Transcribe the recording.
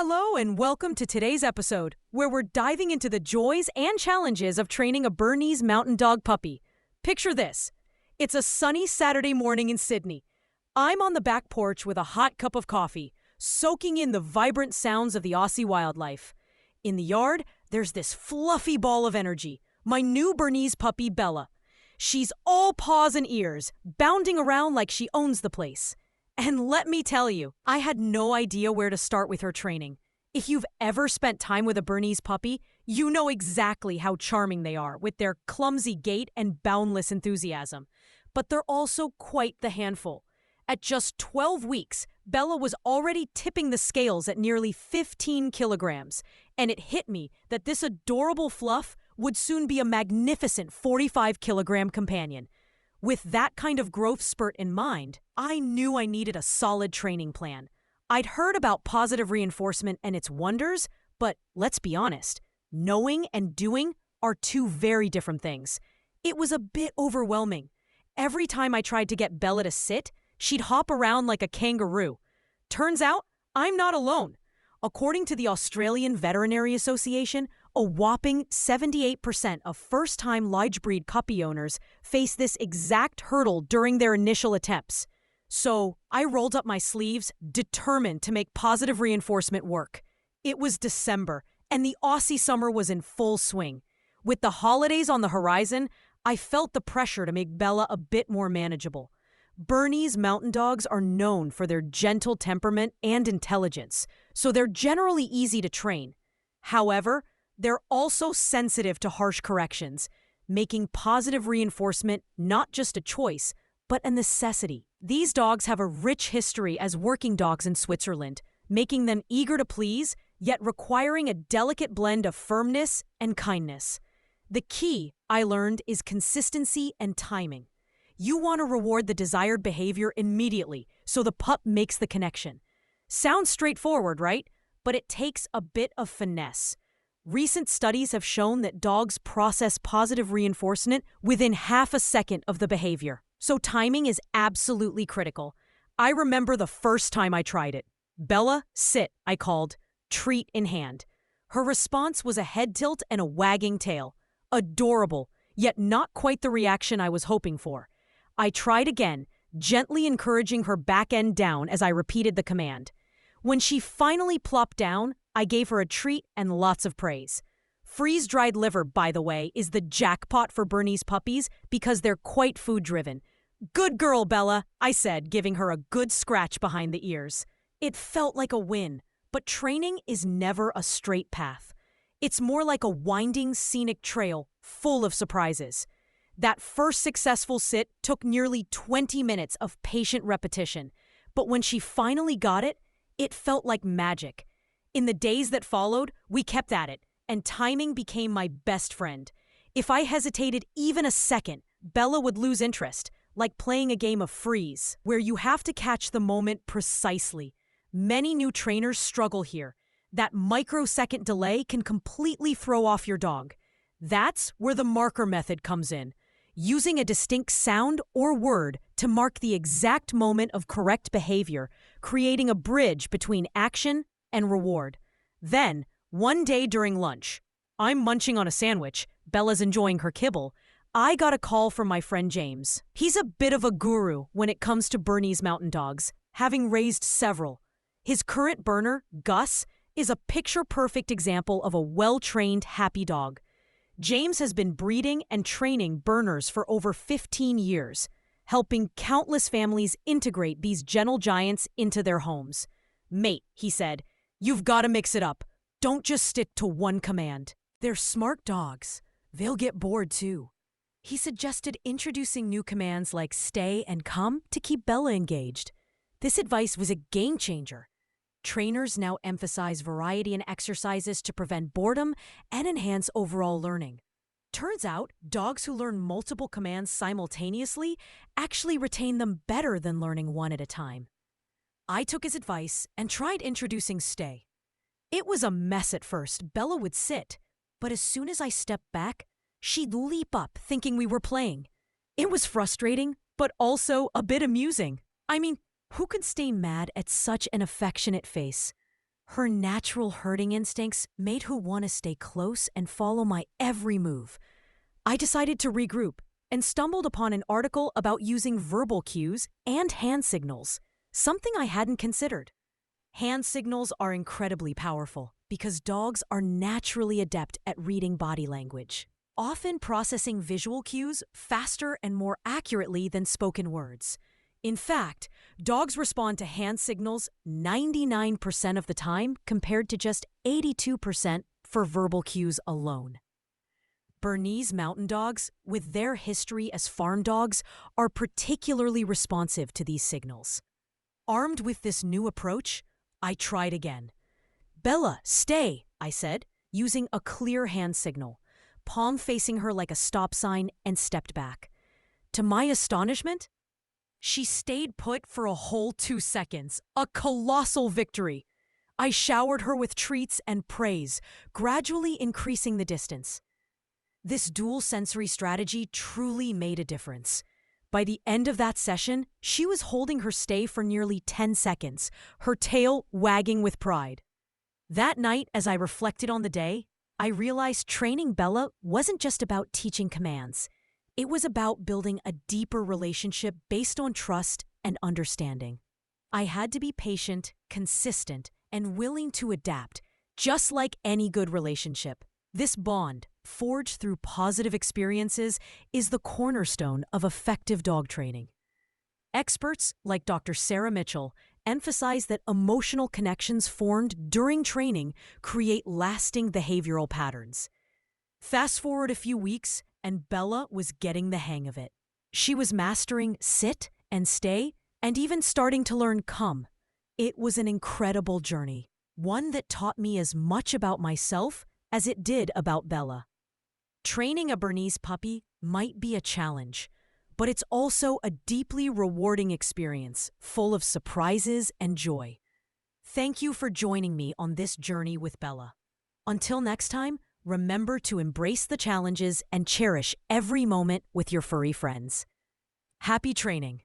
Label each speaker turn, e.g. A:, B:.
A: Hello and welcome to today's episode, where we're diving into the joys and challenges of training a Bernese mountain dog puppy. Picture this. It's a sunny Saturday morning in Sydney. I'm on the back porch with a hot cup of coffee, soaking in the vibrant sounds of the Aussie wildlife. In the yard, there's this fluffy ball of energy, my new Bernese puppy, Bella. She's all paws and ears, bounding around like she owns the place. And let me tell you, I had no idea where to start with her training. If you've ever spent time with a Bernese puppy, you know exactly how charming they are with their clumsy gait and boundless enthusiasm. But they're also quite the handful. At just 12 weeks, Bella was already tipping the scales at nearly 15 kilograms, and it hit me that this adorable fluff would soon be a magnificent 45-kilogram companion. With that kind of growth spurt in mind, I knew I needed a solid training plan. I'd heard about positive reinforcement and its wonders, but let's be honest, knowing and doing are two very different things. It was a bit overwhelming. Every time I tried to get Bella to sit, she'd hop around like a kangaroo. Turns out, I'm not alone. According to the Australian Veterinary Association, a whopping 78% of first-time large breed puppy owners face this exact hurdle during their initial attempts. So, I rolled up my sleeves, determined to make positive reinforcement work. It was December, and the Aussie summer was in full swing. With the holidays on the horizon, I felt the pressure to make Bella a bit more manageable. Bernese mountain dogs are known for their gentle temperament and intelligence, so they're generally easy to train. However, they're also sensitive to harsh corrections, making positive reinforcement not just a choice, but a necessity. These dogs have a rich history as working dogs in Switzerland, making them eager to please, yet requiring a delicate blend of firmness and kindness. The key, I learned, is consistency and timing. You want to reward the desired behavior immediately, so the pup makes the connection. Sounds straightforward, right? But it takes a bit of finesse. Recent studies have shown that dogs process positive reinforcement within half a second of the behavior. So timing is absolutely critical. I remember the first time I tried it. Bella, sit, I called, treat in hand. Her response was a head tilt and a wagging tail. Adorable, yet not quite the reaction I was hoping for. I tried again, gently encouraging her back end down as I repeated the command. When she finally plopped down, I gave her a treat and lots of praise. Freeze-dried liver, by the way, is the jackpot for Bernese puppies because they're quite food-driven. Good girl, Bella, I said, giving her a good scratch behind the ears. It felt like a win, but training is never a straight path. It's more like a winding, scenic trail full of surprises. That first successful sit took nearly 20 minutes of patient repetition, but when she finally got it, it felt like magic. In the days that followed, we kept at it, and timing became my best friend. If I hesitated even a second, Bella would lose interest, like playing a game of freeze, where you have to catch the moment precisely. Many new trainers struggle here. That microsecond delay can completely throw off your dog. That's where the marker method comes in. Using a distinct sound or word to mark the exact moment of correct behavior, creating a bridge between action and reward. Then, one day during lunch, I'm munching on a sandwich, Bella's enjoying her kibble, I got a call from my friend James. He's a bit of a guru when it comes to Bernese mountain dogs, having raised several. His current burner, Gus, is a picture-perfect example of a well-trained, happy dog. James has been breeding and training burners for over 15 years, helping countless families integrate these gentle giants into their homes. Mate, he said, you've got to mix it up. Don't just stick to one command. They're smart dogs. They'll get bored too. He suggested introducing new commands like stay and come to keep Bella engaged. This advice was a game changer. Trainers now emphasize variety in exercises to prevent boredom and enhance overall learning. Turns out, dogs who learn multiple commands simultaneously actually retain them better than learning one at a time. I took his advice and tried introducing stay. It was a mess at first. Bella would sit, but as soon as I stepped back, she'd leap up thinking we were playing. It was frustrating, but also a bit amusing. I mean, who could stay mad at such an affectionate face? Her natural herding instincts made her want to stay close and follow my every move. I decided to regroup and stumbled upon an article about using verbal cues and hand signals, something I hadn't considered. Hand signals are incredibly powerful because dogs are naturally adept at reading body language, often processing visual cues faster and more accurately than spoken words. In fact, dogs respond to hand signals 99% of the time compared to just 82% for verbal cues alone. Bernese mountain dogs, with their history as farm dogs, are particularly responsive to these signals. Armed with this new approach, I tried again. "Bella, stay," I said, using a clear hand signal, palm facing her like a stop sign, and stepped back. To my astonishment, she stayed put for a whole 2 seconds, a colossal victory. I showered her with treats and praise, gradually increasing the distance. This dual sensory strategy truly made a difference. By the end of that session, she was holding her stay for nearly 10 seconds, her tail wagging with pride. That night, as I reflected on the day, I realized training Bella wasn't just about teaching commands. It was about building a deeper relationship based on trust and understanding. I had to be patient, consistent, and willing to adapt, just like any good relationship. This bond, forged through positive experiences, is the cornerstone of effective dog training. Experts like Dr. Sarah Mitchell emphasize that emotional connections formed during training create lasting behavioral patterns. Fast forward a few weeks, and Bella was getting the hang of it. She was mastering sit and stay, and even starting to learn come. It was an incredible journey, one that taught me as much about myself as it did about Bella. Training a Bernese puppy might be a challenge, but it's also a deeply rewarding experience, full of surprises and joy. Thank you for joining me on this journey with Bella. Until next time, remember to embrace the challenges and cherish every moment with your furry friends. Happy training!